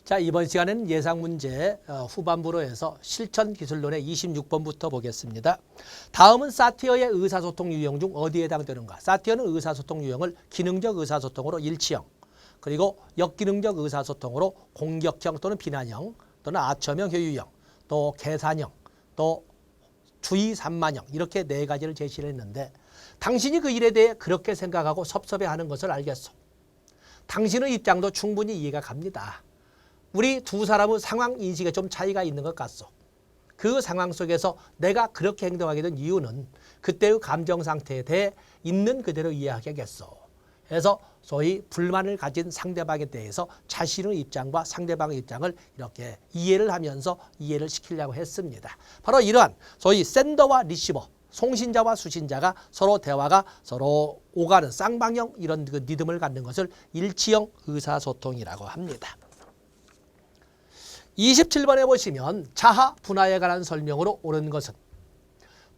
자, 이번 시간에는 예상 문제 후반부로 해서 실천 기술론의 26번부터 보겠습니다. 다음은 사티어의 의사소통 유형 중 어디에 해당되는가? 사티어는 의사소통 유형을 기능적 의사소통으로 일치형, 그리고 역기능적 의사소통으로 공격형 또는 비난형, 또는 아첨형 효유형, 또 계산형, 또 주의 산만형, 이렇게 네 가지를 제시를 했는데, 당신이 그 일에 대해 그렇게 생각하고 섭섭해하는 것을 알겠소. 당신의 입장도 충분히 이해가 갑니다. 우리 두 사람의 상황 인식에 좀 차이가 있는 것 같소. 그 상황 속에서 내가 그렇게 행동하게 된 이유는 그때의 감정 상태에 대해 있는 그대로 이해하겠소. 그래서 소위 불만을 가진 상대방에 대해서 자신의 입장과 상대방의 입장을 이렇게 이해를 하면서 이해를 시키려고 했습니다. 바로 이러한 소위 센더와 리시버, 송신자와 수신자가 서로 대화가 서로 오가는 쌍방형 이런 그 리듬을 갖는 것을 일치형 의사소통이라고 합니다. 27번에 보시면 자하 분화에 관한 설명으로 옳은 것은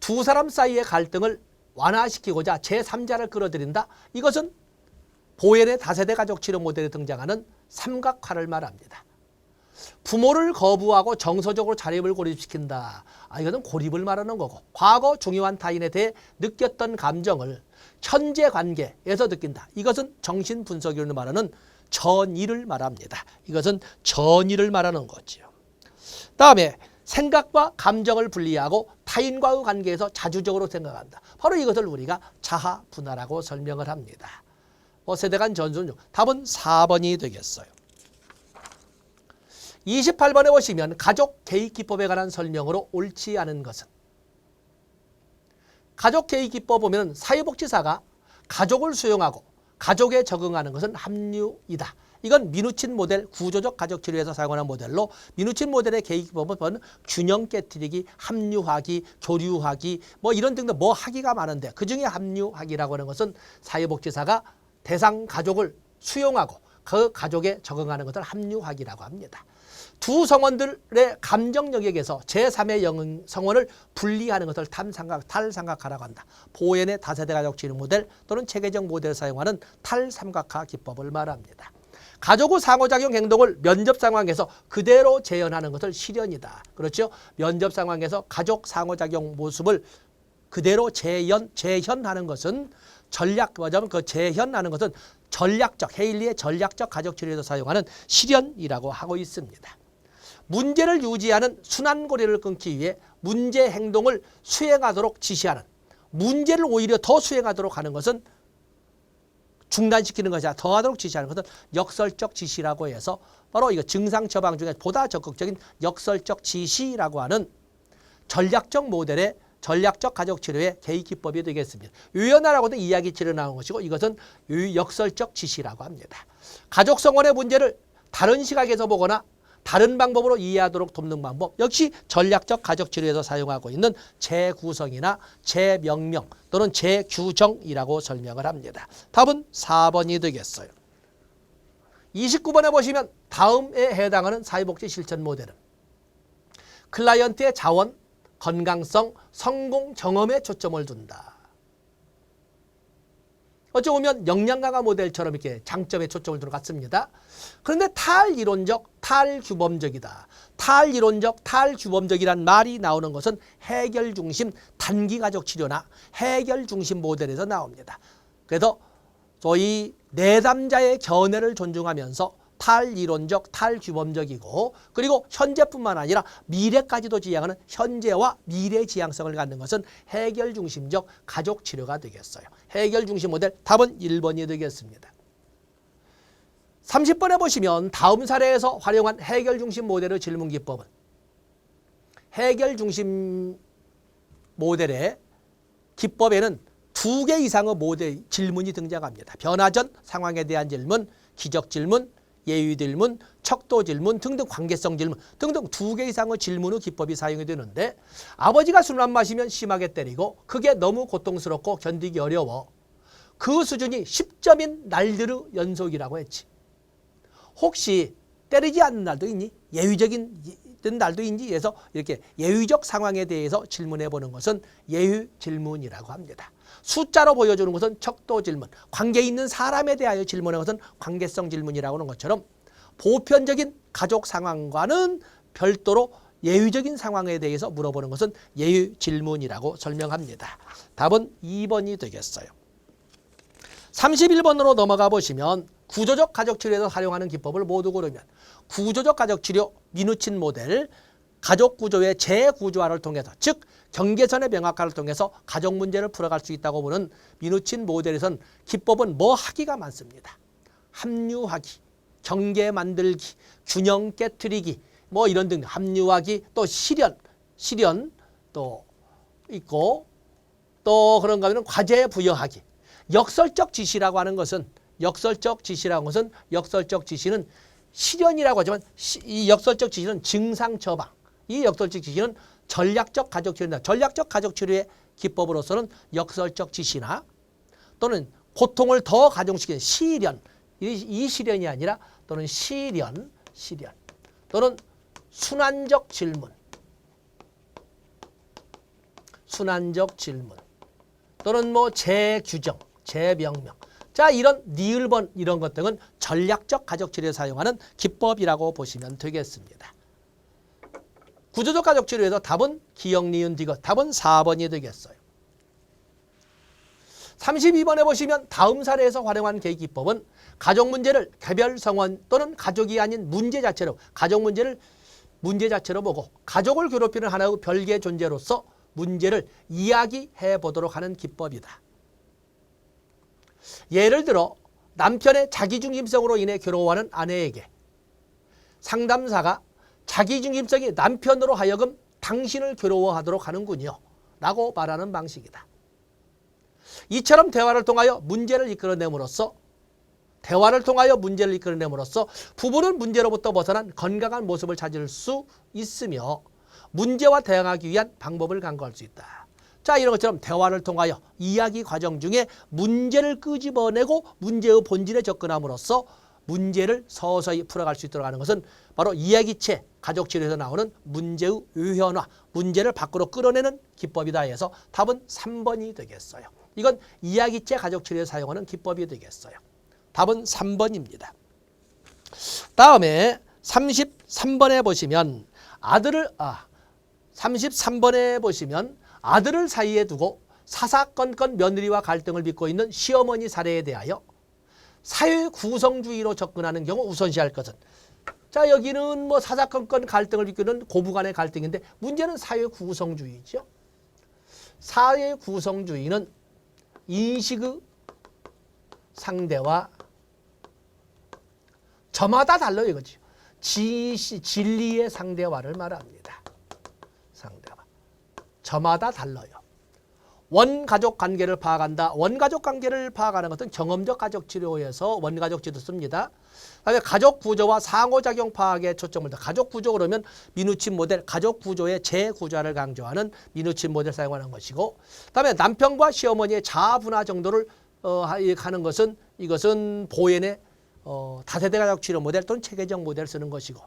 두 사람 사이의 갈등을 완화시키고자 제3자를 끌어들인다. 이것은 보엔의 다세대 가족 치료 모델에 등장하는 삼각화를 말합니다. 부모를 거부하고 정서적으로 자립을 고립시킨다. 이것은 고립을 말하는 거고, 과거 중요한 타인에 대해 느꼈던 감정을 현재 관계에서 느낀다. 이것은 정신분석이론을 말하는 전이를 말합니다. 이것은 전이를 말하는 거죠. 다음에 생각과 감정을 분리하고 타인과의 관계에서 자주적으로 생각한다. 바로 이것을 우리가 자하 분화라고 설명을 합니다. 세대 간 전순 중 답은 4번이 되겠어요. 28번에 보시면 가족 개입 기법에 관한 설명으로 옳지 않은 것은, 가족 개입 기법 보면 사회복지사가 가족을 수용하고 가족에 적응하는 것은 합류이다. 이건 미누친 모델 구조적 가족치료에서 사용하는 모델로, 미누친 모델의 개입 기법은 균형 깨트리기, 합류하기, 교류하기 이런 등등 하기가 많은데, 그중에 합류하기라고 하는 것은 사회복지사가 대상 가족을 수용하고 그 가족에 적응하는 것을 합류하기라고 합니다. 두 성원들의 감정 영역에서 제3의 성원을 분리하는 것을 탈삼각화라고 한다. 보엔의 다세대 가족 치료 모델 또는 체계적 모델을 사용하는 탈삼각화 기법을 말합니다. 가족의 상호작용 행동을 면접 상황에서 그대로 재현하는 것을 실현이다. 그렇죠? 면접 상황에서 가족 상호작용 모습을 그대로 재현하는 것은 재현하는 것은 전략적, 헤일리의 전략적 가족치료에서 사용하는 실현이라고 하고 있습니다. 문제를 유지하는 순환고리를 끊기 위해 문제 행동을 수행하도록 지시하는, 문제를 오히려 더 수행하도록 하는 것은 중단시키는 것이 아니라 더하도록 지시하는 것은 역설적 지시라고 해서 바로 이거 증상 처방 중에 보다 적극적인 역설적 지시라고 하는 전략적 모델의 전략적 가족치료의 개입 기법이 되겠습니다. 유연하라고도 이야기 치료 나온 것이고, 이것은 역설적 지시라고 합니다. 가족 성원의 문제를 다른 시각에서 보거나 다른 방법으로 이해하도록 돕는 방법, 역시 전략적 가족치료에서 사용하고 있는 재구성이나 재명령 또는 재규정이라고 설명을 합니다. 답은 4번이 되겠어요. 29번에 보시면 다음에 해당하는 사회복지 실천 모델은 클라이언트의 자원, 건강성, 성공 경험에 초점을 둔다. 어찌 보면 역량 강화 모델처럼 이렇게 장점에 초점을 두는 것 같습니다. 그런데 탈이론적, 탈규범적이다. 탈이론적, 탈규범적이란 말이 나오는 것은 해결 중심 단기 가족 치료나 해결 중심 모델에서 나옵니다. 그래서 소위 내담자의 견해를 존중하면서 탈이론적, 탈규범적이고, 그리고 현재뿐만 아니라 미래까지도 지향하는 현재와 미래 지향성을 갖는 것은 해결 중심적 가족 치료가 되겠어요. 해결 중심 모델 답은 1번이 되겠습니다. 30번에 보시면 다음 사례에서 활용한 해결 중심 모델의 질문 기법은, 해결 중심 모델의 기법에는 2개 이상의 모델 질문이 등장합니다. 변화 전 상황에 대한 질문, 기적 질문, 예의 질문, 척도 질문 등등, 관계성 질문 등등 2개 이상의 질문의 기법이 사용이 되는데, 아버지가 술 안 마시면 심하게 때리고 그게 너무 고통스럽고 견디기 어려워. 그 수준이 10점인 날들의 연속이라고 했지. 혹시 때리지 않는 날도 있니? 예의적인 날도 있니? 해서 이렇게 예의적 상황에 대해서 질문해 보는 것은 예의 질문이라고 합니다. 숫자로 보여주는 것은 척도 질문, 관계 있는 사람에 대하여 질문하는 것은 관계성 질문이라고 하는 것처럼 보편적인 가족 상황과는 별도로 예외적인 상황에 대해서 물어보는 것은 예외 질문이라고 설명합니다. 답은 2번이 되겠어요. 31번으로 넘어가 보시면 구조적 가족치료에서 사용하는 기법을 모두 고르면 구조적 가족치료 민우친 모델 가족구조의 재구조화를 통해서 즉 경계선의 명확화를 통해서 가족 문제를 풀어갈 수 있다고 보는 민우친 모델에선 기법은 뭐 하기가 많습니다. 합류하기, 경계 만들기, 균형 깨트리기 뭐 이런 등 합류하기 또 실현 또 있고 또 그런가 하면 과제 부여하기 역설적 지시라고 하는 것은 역설적 지시는 실현이라고 하지만 이 역설적 지시는 증상 처방 이 역설적 지시는 전략적 가족치료입니다. 전략적 가족치료의 기법으로서는 역설적 지시나 또는 고통을 더 가중시키는 실현 이 실현이 아니라 또는 실현 또는 순환적 질문 또는 뭐 재규정 재명명 자 이런 니을번 이런 것 등은 전략적 가족치료에 사용하는 기법이라고 보시면 되겠습니다. 구조적 가족치료에서 답은 기역 니은 디귿 답은 4번이 되겠어요. 32번에 보시면 다음 사례에서 활용한 계기법은 가족 문제를 개별 성원 또는 가족이 아닌 문제 자체로 가족 문제를 문제 자체로 보고 가족을 괴롭히는 하나의 별개의 존재로서 문제를 이야기해 보도록 하는 기법이다. 예를 들어 남편의 자기중심성으로 인해 괴로워하는 아내에게 상담사가 자기중심성이 남편으로 하여금 당신을 괴로워하도록 하는군요 라고 말하는 방식이다. 이처럼 대화를 통하여 문제를 이끌어냄으로써 부부는 문제로부터 벗어난 건강한 모습을 찾을 수 있으며 문제와 대응하기 위한 방법을 강구할 수 있다. 자 이런 것처럼 대화를 통하여 이야기 과정 중에 문제를 끄집어내고 문제의 본질에 접근함으로써 문제를 서서히 풀어갈 수 있도록 하는 것은 바로 이야기체 가족치료에서 나오는 문제의 유현화, 문제를 밖으로 끌어내는 기법이다 해서 답은 3번이 되겠어요. 이건 이야기체 가족치료에 사용하는 기법이 되겠어요. 답은 3번입니다. 다음에 33번에 보시면 아들을 사이에 두고 사사건건 며느리와 갈등을 빚고 있는 시어머니 사례에 대하여 사회 구성주의로 접근하는 경우 우선시할 것은 자 여기는 뭐 사사건건 갈등을 빚고 있는 고부간의 갈등인데 문제는 사회 구성주의죠. 사회 구성주의는 인식의 상대와 저마다 달라요 이거죠. 진리의 상대화를 말합니다. 상대화. 저마다 달라요. 원가족 관계를 파악한다. 원가족 관계를 파악하는 것은 경험적 가족치료에서 원가족 치료 씁니다. 그다음에 가족 구조와 상호작용 파악에 초점을 둔 가족 구조 그러면 민우친 모델 가족 구조의 재구조화를 강조하는 민우친 모델 사용하는 것이고 그다음에 남편과 시어머니의 자아분화 정도를 하는 것은 이것은 보엔의 다세대 가족 치료 모델 또는 체계적 모델을 쓰는 것이고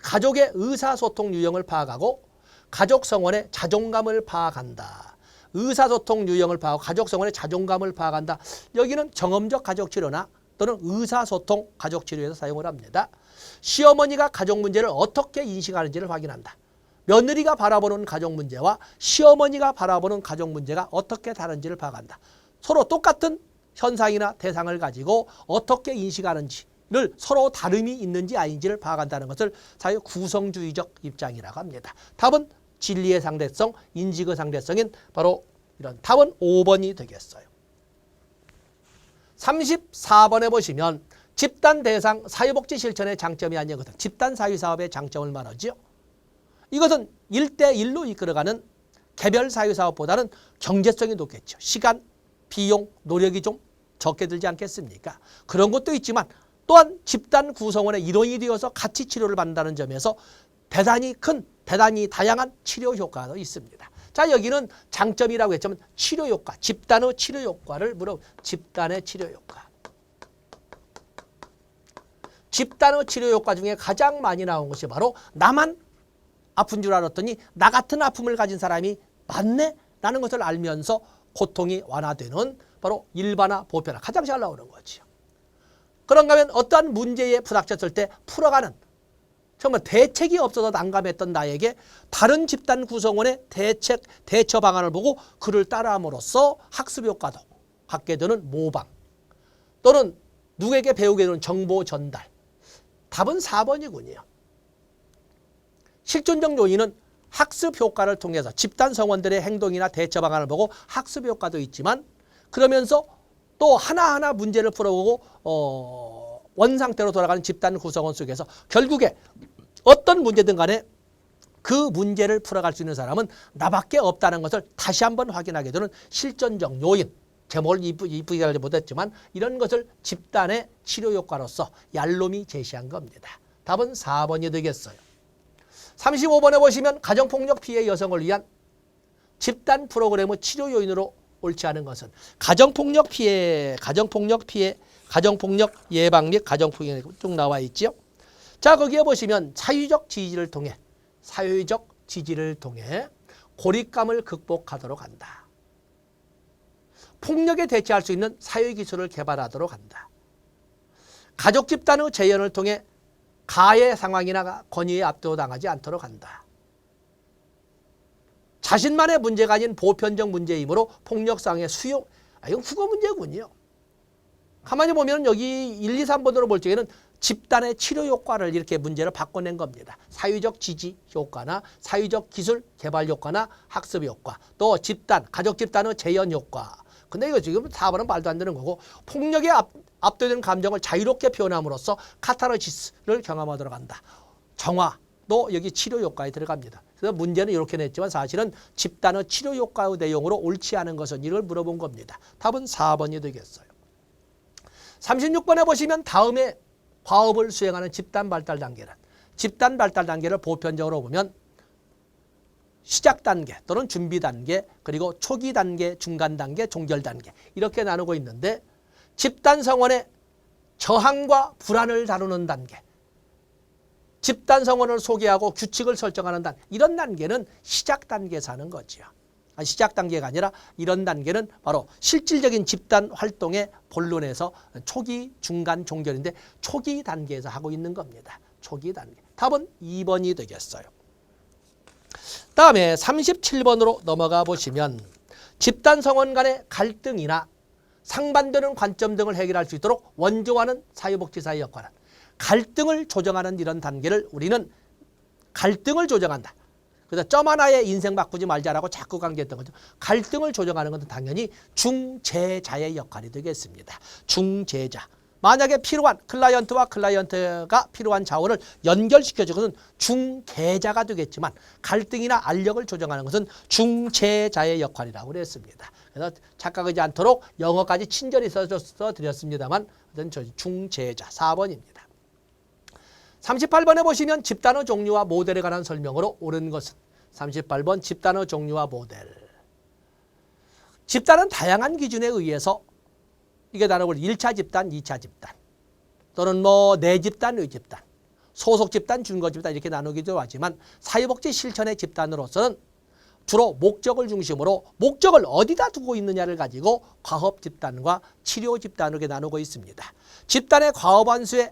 가족의 의사소통 유형을 파악하고 가족 성원의 자존감을 파악한다. 의사소통 유형을 파악하고 가족 성원의 자존감을 파악한다. 여기는 경험적 가족치료나 또는 의사소통 가족치료에서 사용을 합니다. 시어머니가 가족 문제를 어떻게 인식하는지를 확인한다. 며느리가 바라보는 가족 문제와 시어머니가 바라보는 가족 문제가 어떻게 다른지를 파악한다. 서로 똑같은 현상이나 대상을 가지고 어떻게 인식하는지를 서로 다름이 있는지 아닌지를 파악한다는 것을 사회 구성주의적 입장이라고 합니다. 답은 진리의 상대성, 인식의 상대성인 바로 이런 답은 5번이 되겠어요. 34번에 보시면 집단 대상 사회복지 실천의 장점이 아닌 것은 집단 사회사업의 장점을 말하죠. 이것은 1대1로 이끌어가는 개별 사회사업보다는 경제성이 높겠죠. 시간, 비용, 노력이 좀 적게 들지 않겠습니까? 그런 것도 있지만 또한 집단 구성원의 일원이 되어서 같이 치료를 받는다는 점에서 대단히 다양한 치료 효과도 있습니다. 자 여기는 장점이라고 했지만 치료 효과, 집단의 치료 효과를 집단의 치료 효과. 집단의 치료 효과 중에 가장 많이 나온 것이 바로 나만 아픈 줄 알았더니 나 같은 아픔을 가진 사람이 많네 라는 것을 알면서 고통이 완화되는 바로 일반화, 보편화 가장 잘 나오는 거죠. 그런가 하면 어떠한 문제에 부닥쳤을 때 풀어가는 정말 대책이 없어서 난감했던 나에게 다른 집단 구성원의 대처 방안을 보고 그를 따라함으로써 학습 효과도 갖게 되는 모방 또는 누구에게 배우게 되는 정보 전달. 답은 4번이군요. 실존적 요인은 학습 효과를 통해서 집단 성원들의 행동이나 대처 방안을 보고 학습 효과도 있지만 그러면서 또 하나하나 문제를 풀어보고 원상태로 돌아가는 집단 구성원 속에서 결국에 어떤 문제든 간에 그 문제를 풀어갈 수 있는 사람은 나밖에 없다는 것을 다시 한번 확인하게 되는 실존적 요인. 제목을 이쁘게 하지 못했지만 이런 것을 집단의 치료 효과로서 얄놈이 제시한 겁니다. 답은 4번이 되겠어요. 35번에 보시면 가정폭력 피해 여성을 위한 집단 프로그램의 치료 요인으로 옳지 않은 것은 가정폭력 예방 및 가정폭력 쭉 나와 있죠. 자, 거기에 보시면 사회적 지지를 통해 고립감을 극복하도록 한다. 폭력에 대처할 수 있는 사회기술을 개발하도록 한다. 가족 집단의 재연을 통해 가해 상황이나 권위에 압도당하지 않도록 한다. 자신만의 문제가 아닌 보편적 문제이므로 폭력 상황의 수용, 이건 국어 문제군요. 가만히 보면 여기 1, 2, 3번으로 볼 적에는 집단의 치료 효과를 이렇게 문제를 바꿔낸 겁니다. 사회적 지지 효과나 사회적 기술 개발 효과나 학습 효과, 또 집단, 가족 집단의 재현 효과. 근데 이거 지금 4번은 말도 안 되는 거고 폭력에 압도되는 감정을 자유롭게 표현함으로써 카타르시스를 경험하도록 한다. 정화도 여기 치료 효과에 들어갑니다. 그래서 문제는 이렇게 냈지만 사실은 집단의 치료 효과의 내용으로 옳지 않은 것은 이걸 물어본 겁니다. 답은 4번이 되겠어요. 36번에 보시면 다음에 과업을 수행하는 집단 발달 단계는 집단 발달 단계를 보편적으로 보면 시작 단계 또는 준비 단계 그리고 초기 단계, 중간 단계, 종결 단계 이렇게 나누고 있는데 집단 성원의 저항과 불안을 다루는 단계, 집단 성원을 소개하고 규칙을 설정하는 단계 이런 단계는 시작 단계에서 하는 거죠. 시작 단계가 아니라 이런 단계는 바로 실질적인 집단 활동의 본론에서 초기, 중간, 종결인데 초기 단계에서 하고 있는 겁니다. 초기 단계. 답은 2번이 되겠어요. 다음에 37번으로 넘어가 보시면 집단 성원 간의 갈등이나 상반되는 관점 등을 해결할 수 있도록 원조하는 사회복지사의 역할은 갈등을 조정하는 이런 단계를 우리는 갈등을 조정한다. 그래서 점 하나에 인생 바꾸지 말자라고 자꾸 강조했던 거죠. 갈등을 조정하는 것은 당연히 중재자의 역할이 되겠습니다. 중재자. 만약에 필요한 클라이언트와 클라이언트가 필요한 자원을 연결시켜주는 것은 중개자가 되겠지만 갈등이나 알력을 조정하는 것은 중재자의 역할이라고 그랬습니다. 그래서 착각하지 않도록 영어까지 친절히 써서 드렸습니다만 중재자 4번입니다. 38번에 보시면 집단의 종류와 모델에 관한 설명으로 옳은 것은 38번 집단의 종류와 모델. 집단은 다양한 기준에 의해서 이게 나누고 1차 집단, 2차 집단 또는 내 집단, 의 집단, 소속 집단, 준거 집단 이렇게 나누기도 하지만 사회복지 실천의 집단으로서는 주로 목적을 중심으로 목적을 어디다 두고 있느냐를 가지고 과업 집단과 치료 집단으로 나누고 있습니다. 집단의 과업한 수에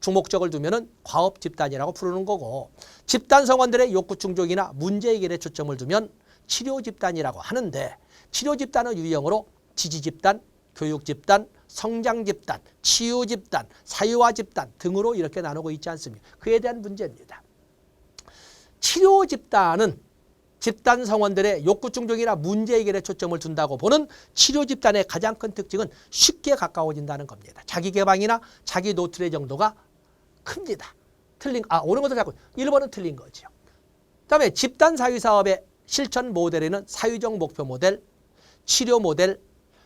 주목적을 두면은 과업 집단이라고 부르는 거고 집단 성원들의 욕구 충족이나 문제 해결에 초점을 두면 치료 집단이라고 하는데 치료 집단의 유형으로 지지 집단, 교육 집단, 성장 집단, 치유 집단, 사유화 집단 등으로 이렇게 나누고 있지 않습니까? 그에 대한 문제입니다. 치료 집단은 집단 성원들의 욕구 충족이나 문제 해결에 초점을 둔다고 보는 치료 집단의 가장 큰 특징은 쉽게 가까워진다는 겁니다. 자기 개방이나 자기 노출의 정도가 큽니다. 옳은 것을 잡고 1번은 틀린 거죠. 그다음에 집단 사회사업의 실천 모델에는 사회적 목표 모델, 치료 모델,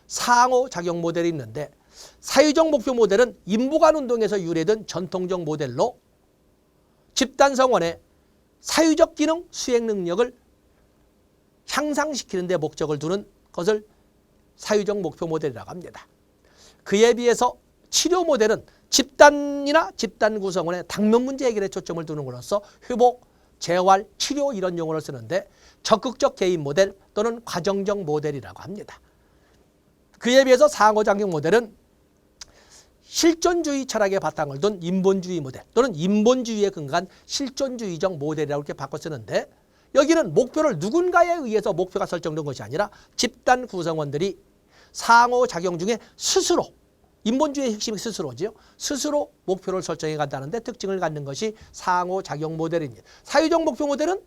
상호작용 모델이 있는데 사회적 목표 모델은 인보관 운동에서 유래된 전통적 모델로 집단 성원의 사회적 기능 수행 능력을 향상시키는 데 목적을 두는 것을 사회적 목표 모델이라고 합니다. 그에 비해서 치료 모델은 집단이나 집단 구성원의 당면 문제 해결에 초점을 두는 것으로서 회복, 재활, 치료 이런 용어를 쓰는데 적극적 개인 모델 또는 과정적 모델이라고 합니다. 그에 비해서 상호작용 모델은 실존주의 철학의 바탕을 둔 인본주의 모델 또는 인본주의에 근거한 실존주의적 모델이라고 이렇게 바꿔 쓰는데 여기는 목표를 누군가에 의해서 목표가 설정된 것이 아니라 집단 구성원들이 상호작용 중에 스스로 인본주의의 핵심이 스스로지요. 스스로 목표를 설정해 간다는 데 특징을 갖는 것이 상호작용 모델입니다. 사회적 목표 모델은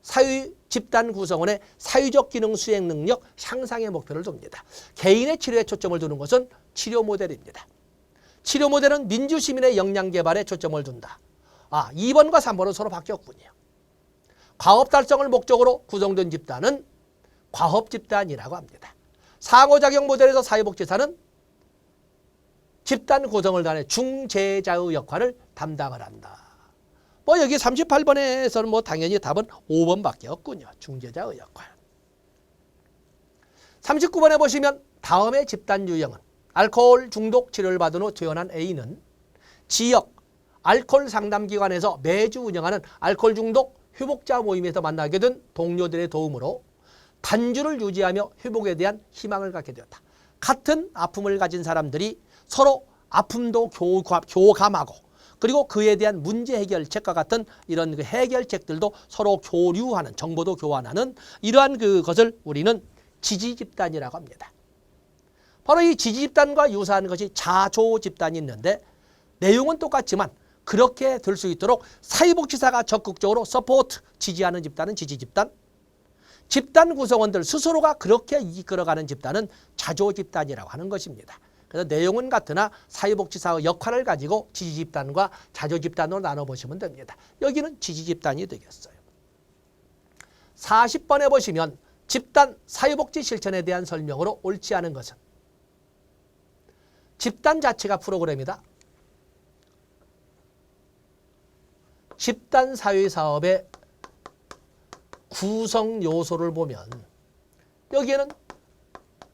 사회 집단 구성원의 사회적 기능 수행 능력 향상의 목표를 둡니다. 개인의 치료에 초점을 두는 것은 치료 모델입니다. 치료 모델은 민주시민의 역량 개발에 초점을 둔다. 2번과 3번은 서로 바뀌었군요. 과업 달성을 목적으로 구성된 집단은 과업 집단이라고 합니다. 상호작용 모델에서 사회복지사는 집단 구성을 단해 중재자의 역할을 담당을 한다. 여기 38번에서는 당연히 답은 5번밖에 없군요. 중재자의 역할. 39번에 보시면 다음의 집단 유형은 알코올 중독 치료를 받은 후 퇴원한 A는 지역 알코올 상담기관에서 매주 운영하는 알코올 중독 회복자 모임에서 만나게 된 동료들의 도움으로 단주를 유지하며 회복에 대한 희망을 갖게 되었다. 같은 아픔을 가진 사람들이 서로 아픔도 교감하고 그리고 그에 대한 문제 해결책과 같은 이런 해결책들도 서로 교류하는, 정보도 교환하는 이러한 그것을 우리는 지지집단이라고 합니다. 바로 이 지지집단과 유사한 것이 자조집단이 있는데 내용은 똑같지만 그렇게 될 수 있도록 사회복지사가 적극적으로 서포트, 지지하는 집단은 지지집단, 집단 구성원들 스스로가 그렇게 이끌어가는 집단은 자조집단이라고 하는 것입니다. 그래서 내용은 같으나 사회복지사의 역할을 가지고 지지집단과 자조집단으로 나눠보시면 됩니다. 여기는 지지집단이 되겠어요. 40번에 보시면 집단 사회복지 실천에 대한 설명으로 옳지 않은 것은 집단 자체가 프로그램이다. 집단 사회사업의 구성 요소를 보면 여기에는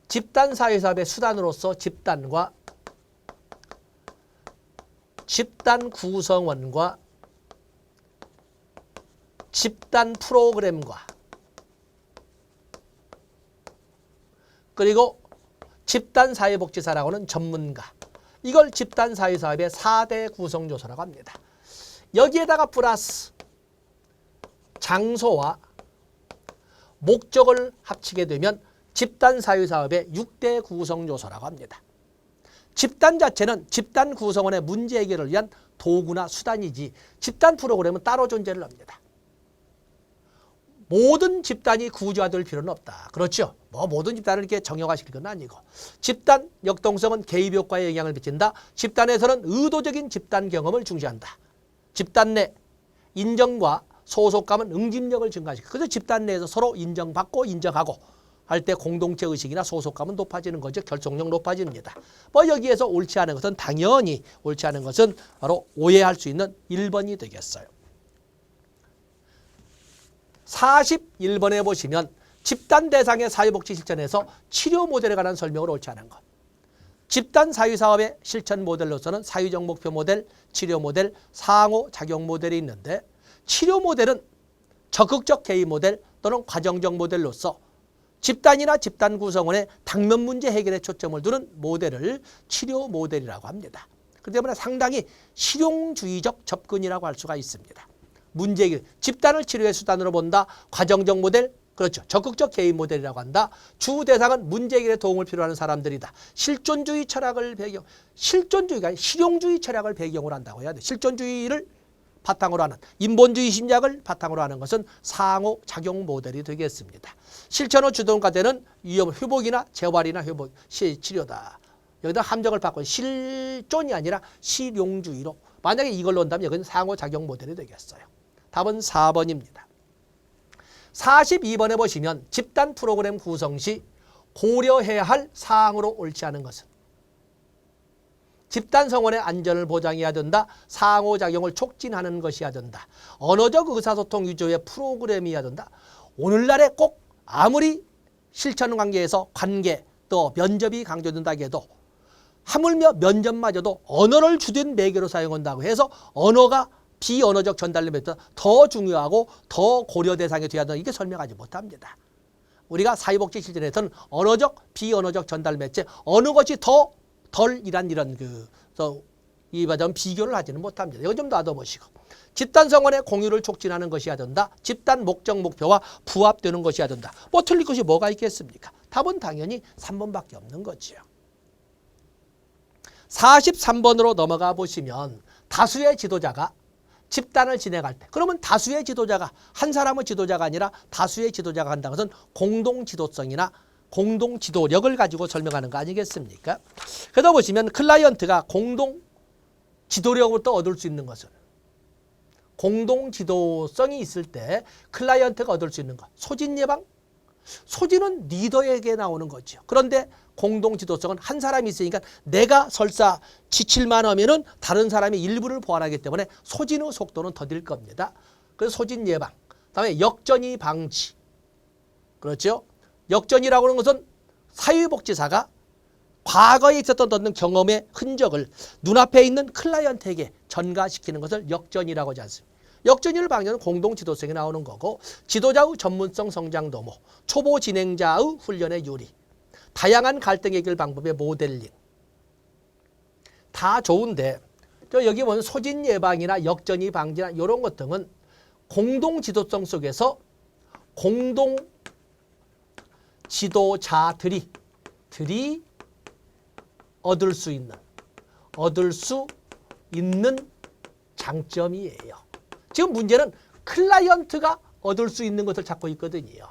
집단 사회사업의 수단으로서 집단과 집단 구성원과 집단 프로그램과 그리고 집단 사회복지사라고 하는 전문가, 이걸 집단 사회사업의 4대 구성 요소라고 합니다. 여기에다가 플러스 장소와 목적을 합치게 되면 집단 사회사업의 6대 구성 요소라고 합니다. 집단 자체는 집단 구성원의 문제 해결을 위한 도구나 수단이지 집단 프로그램은 따로 존재를 합니다. 모든 집단이 구조화될 필요는 없다. 그렇죠? 모든 집단을 이렇게 정형화시킬 건 아니고 집단 역동성은 개입 효과에 영향을 미친다. 집단에서는 의도적인 집단 경험을 중시한다. 집단 내 인정과 소속감은 응집력을 증가시키고 그래서 집단 내에서 서로 인정받고 인정하고 할 때 공동체 의식이나 소속감은 높아지는 거죠. 결속력 높아집니다. 여기에서 옳지 않은 것은 당연히 옳지 않은 것은 바로 오해할 수 있는 1번이 되겠어요. 41번에 보시면 집단 대상의 사회복지 실천에서 치료 모델에 관한 설명을 옳지 않은 것. 집단 사회사업의 실천 모델로서는 사회적 목표 모델, 치료 모델, 상호작용 모델이 있는데 치료 모델은 적극적 개입 모델 또는 과정적 모델로서 집단이나 집단 구성원의 당면 문제 해결에 초점을 두는 모델을 치료 모델이라고 합니다. 그렇기 때문에 상당히 실용주의적 접근이라고 할 수가 있습니다. 문제 해결, 집단을 치료의 수단으로 본다. 과정적 모델, 그렇죠. 적극적 개입 모델이라고 한다. 주 대상은 문제 해결에 도움을 필요로 하는 사람들이다. 실존주의 철학을 배경, 실존주의가 실용주의 철학을 배경으로 한다고 해야 돼. 실존주의를 바탕으로 하는 인본주의 심리학을 바탕으로 하는 것은 상호작용 모델이 되겠습니다. 실천 후 주동과되는 위험 회복이나 재활이나 회복 치료다. 여기다 함정을 바꿔 실존이 아니라 실용주의로 만약에 이걸로 온다면 여기는 상호작용 모델이 되겠어요. 답은 4번입니다. 42번에 보시면 집단 프로그램 구성 시 고려해야 할 사항으로 옳지 않은 것은 집단 성원의 안전을 보장해야 된다. 상호작용을 촉진하는 것이어야 된다. 언어적 의사소통 위주의 프로그램이어야 된다. 오늘날에 꼭 아무리 실천 관계에서 관계 또 면접이 강조된다고 해도 하물며 면접마저도 언어를 주된 매개로 사용한다고 해서 언어가 비언어적 전달을 맺다 더 중요하고 더 고려 대상이 되어야 된다. 이게 설명하지 못합니다. 우리가 사회복지 실전에서는 언어적, 비언어적 전달 매체 어느 것이 더 덜 일한 이런 이 과정 비교를 하지는 못합니다. 이거 좀 놔둬보시고. 집단 성원의 공유를 촉진하는 것이어야 된다. 집단 목적 목표와 부합되는 것이어야 된다. 뭐 틀릴 것이 뭐가 있겠습니까? 답은 당연히 3번밖에 없는 거지요. 43번으로 넘어가 보시면 다수의 지도자가 집단을 진행할 때, 그러면 다수의 지도자가 한 사람의 지도자가 아니라 다수의 지도자가 한다는 것은 공동 지도성이나 공동 지도력을 가지고 설명하는 거 아니겠습니까? 그러다 보시면 클라이언트가 공동 지도력부터 얻을 수 있는 것은 공동 지도성이 있을 때 클라이언트가 얻을 수 있는 것, 소진 예방? 소진은 리더에게 나오는 거죠. 그런데 공동 지도성은 한 사람이 있으니까 내가 설사 지칠만 하면은 다른 사람이 일부를 보완하기 때문에 소진의 속도는 더딜 겁니다. 그래서 소진 예방. 그다음에 역전이 방지. 그렇죠? 역전이라고 하는 것은 사회복지사가 과거에 있었던 어떤 경험의 흔적을 눈앞에 있는 클라이언트에게 전가시키는 것을 역전이라고 하지 않습니까? 역전을 방향은 공동 지도성이 나오는 거고, 지도자의 전문성 성장 도모, 초보 진행자의 훈련의 유리, 다양한 갈등 해결 방법의 모델링. 다 좋은데 여기 보면 소진 예방이나 역전이 방지나 이런 것들은 공동 지도성 속에서 공동 지도자들이 얻을 수 있는 장점이에요. 지금 문제는 클라이언트가 얻을 수 있는 것을 찾고 있거든요.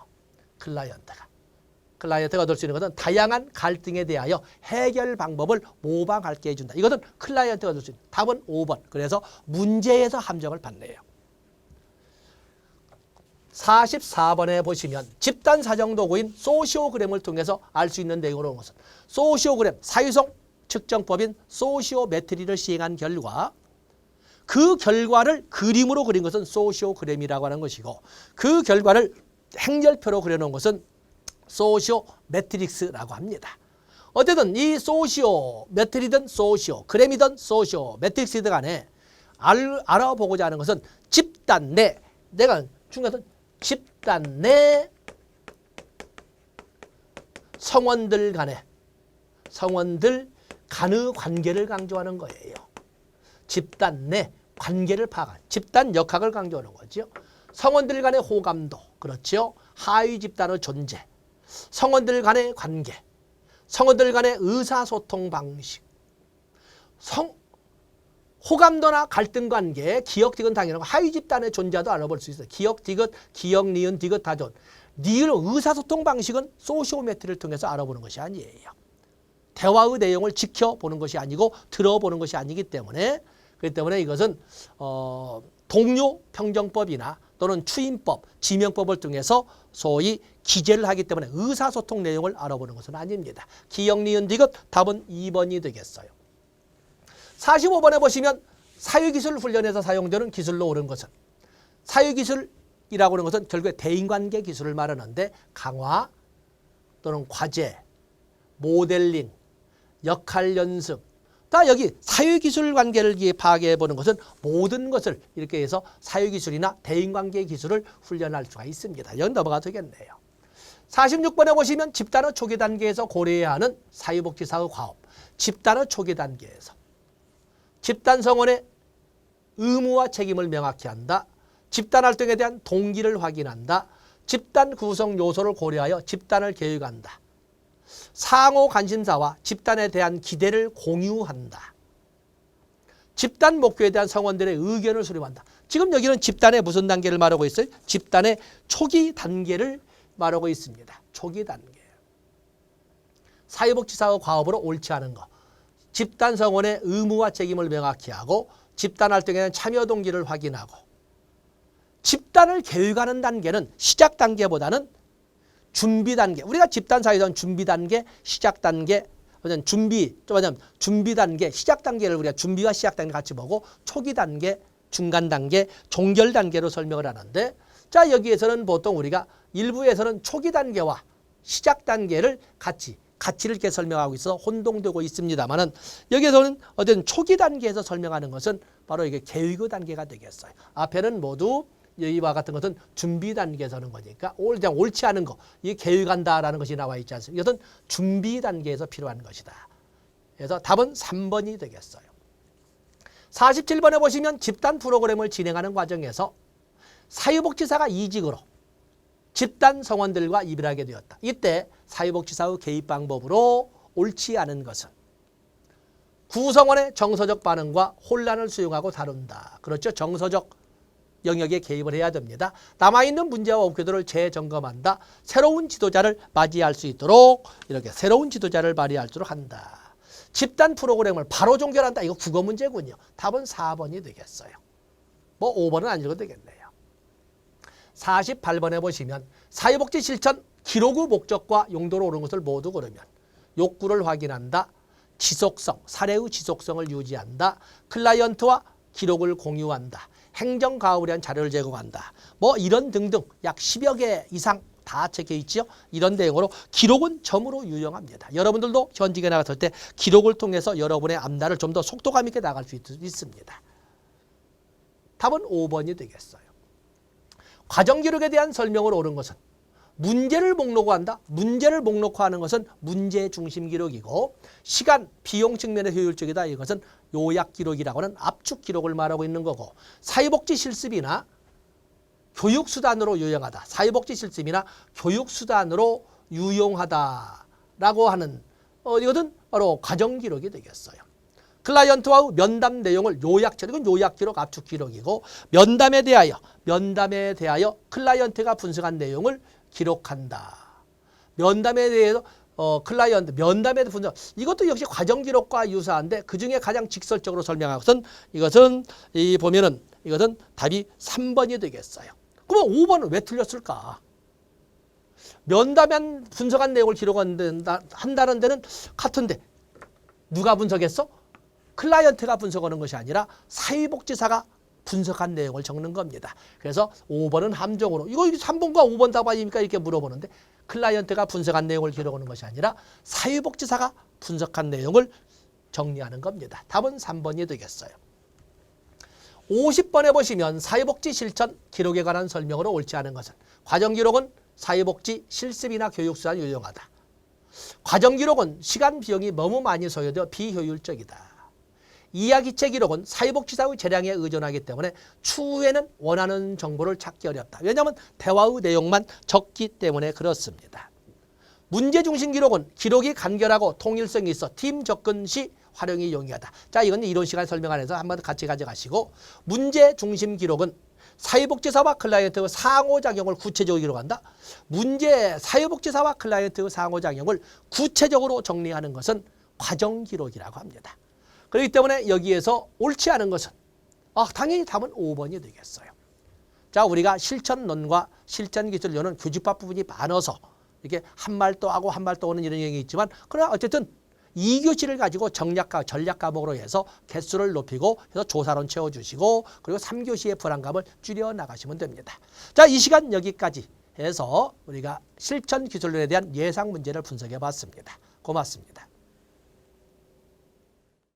클라이언트가 얻을 수 있는 것은 다양한 갈등에 대하여 해결 방법을 모방하게 해준다. 이것은 클라이언트가 얻을 수 있는. 답은 5번. 그래서 문제에서 함정을 받네요. 44번에 보시면 집단 사정도구인 소시오그램을 통해서 알 수 있는 내용으로 온 것은 소시오그램, 사유성 측정법인 소시오메트리를 시행한 결과 그 결과를 그림으로 그린 것은 소시오그램이라고 하는 것이고 그 결과를 행렬표로 그려놓은 것은 소시오매트릭스라고 합니다. 어쨌든 이 소시오메트리든 소시오그램이든 소시오매트릭스든 간에 알아보고자 하는 것은 집단 내, 내가 중요한 것은 집단 내 성원들 간의 관계를 강조하는 거예요. 집단 내 관계를 파악한 집단 역학을 강조하는 거죠. 성원들 간의 호감도, 그렇죠. 하위 집단의 존재, 성원들 간의 관계, 성원들 간의 의사소통 방식, 호감도나 갈등 관계, 기억, 디귿 당연하고 하위 집단의 존재도 알아볼 수 있어요. 기억, 디귿, 기억, 니은, 디귿 다 좋은. 니은 의사소통 방식은 소시오메트리를 통해서 알아보는 것이 아니에요. 대화의 내용을 지켜보는 것이 아니고 들어보는 것이 아니기 때문에, 그렇기 때문에 이것은 동료 평정법이나 또는 추임법, 지명법을 통해서 소위 기재를 하기 때문에 의사소통 내용을 알아보는 것은 아닙니다. 기억, 니은, 디귿 답은 2번이 되겠어요. 45번에 보시면 사회기술 훈련에서 사용되는 기술로 옳은 것은, 사회기술이라고 하는 것은 결국에 대인관계 기술을 말하는데 강화 또는 과제, 모델링, 역할 연습, 다 여기 사회기술 관계를 파악해 보는 것은 모든 것을 이렇게 해서 사회기술이나 대인관계 기술을 훈련할 수가 있습니다. 여기 넘어가도 되겠네요. 46번에 보시면 집단의 초기 단계에서 고려해야 하는 사회복지사의 과업, 집단의 초기 단계에서 집단 성원의 의무와 책임을 명확히 한다. 집단 활동에 대한 동기를 확인한다. 집단 구성 요소를 고려하여 집단을 계획한다. 상호 관심사와 집단에 대한 기대를 공유한다. 집단 목표에 대한 성원들의 의견을 수렴한다. 지금 여기는 집단의 무슨 단계를 말하고 있어요? 집단의 초기 단계를 말하고 있습니다. 초기 단계. 사회복지사의 과업으로 옳지 않은 것. 집단 성원의 의무와 책임을 명확히 하고 집단 활동에 대한 참여 동기를 확인하고 집단을 계획하는 단계는 시작 단계보다는 준비 단계. 우리가 집단 사회에서는 준비 단계, 시작 단계, 준비 단계, 시작 단계를 우리가 준비와 시작 단계 같이 보고 초기 단계, 중간 단계, 종결 단계로 설명을 하는데, 자 여기에서는 보통 우리가 일부에서는 초기 단계와 시작 단계를 가치를 이렇게 설명하고 있어 혼동되고 있습니다만은 여기에서는 어떤 초기 단계에서 설명하는 것은 바로 이게 계획의 단계가 되겠어요. 앞에는 모두 이와 같은 것은 준비 단계에서 하는 거니까 옳지 않은 거, 이게 계획한다라는 것이 나와 있지 않습니까? 이것은 준비 단계에서 필요한 것이다. 그래서 답은 3번이 되겠어요. 47번에 보시면 집단 프로그램을 진행하는 과정에서 사회복지사가 이직으로 집단 성원들과 이별하게 되었다. 이때 사회복지사의 개입 방법으로 옳지 않은 것은 구성원의 정서적 반응과 혼란을 수용하고 다룬다. 그렇죠. 정서적 영역에 개입을 해야 됩니다. 남아있는 문제와 목표들을 재점검한다. 새로운 지도자를 맞이할 수 있도록 이렇게 새로운 지도자를 발휘할수록 한다. 집단 프로그램을 바로 종결한다. 이거 국어 문제군요. 답은 4번이 되겠어요. 뭐 5번은 안 읽어도 되겠네요. 48번에 보시면 사회복지 실천 기록의 목적과 용도로 옳은 것을 모두 고르면 욕구를 확인한다. 지속성, 사례의 지속성을 유지한다. 클라이언트와 기록을 공유한다. 행정가업에 대한 자료를 제공한다. 뭐 이런 등등 약 10여 개 이상 다 적혀 있죠. 이런 내용으로 기록은 점으로 유용합니다. 여러분들도 현직에 나갔을 때 기록을 통해서 여러분의 앞날을 좀 더 속도감 있게 나갈 수 있습니다. 답은 5번이 되겠어요. 과정기록에 대한 설명을 옳은 것은 문제를 목록화한다. 문제를 목록화하는 것은 문제 중심 기록이고 시간, 비용 측면의 효율적이다. 이것은 요약 기록이라고 하는 압축 기록을 말하고 있는 거고 사회복지 실습이나 교육수단으로 유용하다. 사회복지 실습이나 교육수단으로 유용하다라고 하는 이것은 바로 과정기록이 되겠어요. 클라이언트와의 면담 내용을 요약처럼 이건 요약기록 압축 기록이고 면담에 대하여 클라이언트가 분석한 내용을 기록한다. 면담에 대해서 면담에 대해서 분석 이것도 역시 과정기록과 유사한데 그중에 가장 직설적으로 설명한 것은 이것은 보면은 이것은 답이 3번이 되겠어요. 그러면 5번은 왜 틀렸을까? 면담에 분석한 내용을 기록한다는 데는 같은데 누가 분석했어? 클라이언트가 분석하는 것이 아니라 사회복지사가 분석한 내용을 적는 겁니다. 그래서 5번은 함정으로 이거 3번과 5번 답 아닙니까? 이렇게 물어보는데 클라이언트가 분석한 내용을 기록하는 것이 아니라 사회복지사가 분석한 내용을 정리하는 겁니다. 답은 3번이 되겠어요. 50번에 보시면 사회복지 실천 기록에 관한 설명으로 옳지 않은 것은 과정기록은 사회복지 실습이나 교육수단이 유용하다. 과정기록은 시간 비용이 너무 많이 소요되어 비효율적이다. 이야기체 기록은 사회복지사의 재량에 의존하기 때문에 추후에는 원하는 정보를 찾기 어렵다. 왜냐하면 대화의 내용만 적기 때문에 그렇습니다. 문제중심 기록은 기록이 간결하고 통일성이 있어 팀 접근 시 활용이 용이하다. 자, 이건 이론 시간에 설명 안 해서 한번 같이 가져가시고 문제중심 기록은 사회복지사와 클라이언트의 상호작용을 구체적으로 기록한다. 사회복지사와 클라이언트의 상호작용을 구체적으로 정리하는 것은 과정기록이라고 합니다. 그렇기 때문에 여기에서 옳지 않은 것은 당연히 답은 5번이 되겠어요. 자, 우리가 실천론과 실천기술론은 교집합 부분이 많아서 이렇게 한 말 또 하고 한 말 또 오는 이런 얘기 있지만 그러나 어쨌든 2교시를 가지고 전략 과목으로 해서 개수를 높이고 해서 조사론 채워주시고 그리고 3교시의 불안감을 줄여나가시면 됩니다. 자, 이 시간 여기까지 해서 우리가 실천기술론에 대한 예상 문제를 분석해 봤습니다. 고맙습니다.